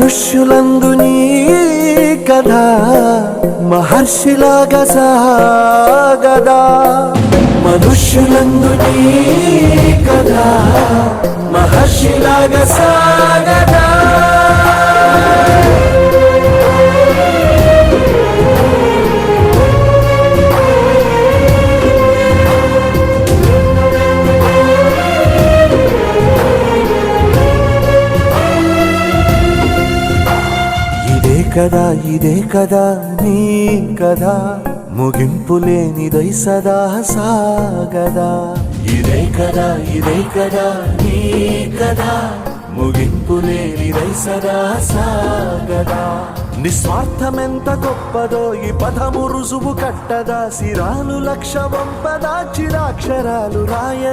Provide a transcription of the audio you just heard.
మనుష్యులందు నీ కథ మహర్షిలాగా సాగదా, మనుష్యులందు నీ కథ మహర్షిలాగా సాగదా. ఇదే కదా నీ కదా, ముగింపు లేనిదై సదా సాగదా. ఇదే కదా నీ కదా, ముగింపు లేనిదై సదా సాగదా. నిస్వార్థమెంత గొప్పదో ఈ పదము రుజువు కట్టదా, సిరాలు లక్ష వంపదా చిరాక్షరాలు రాయ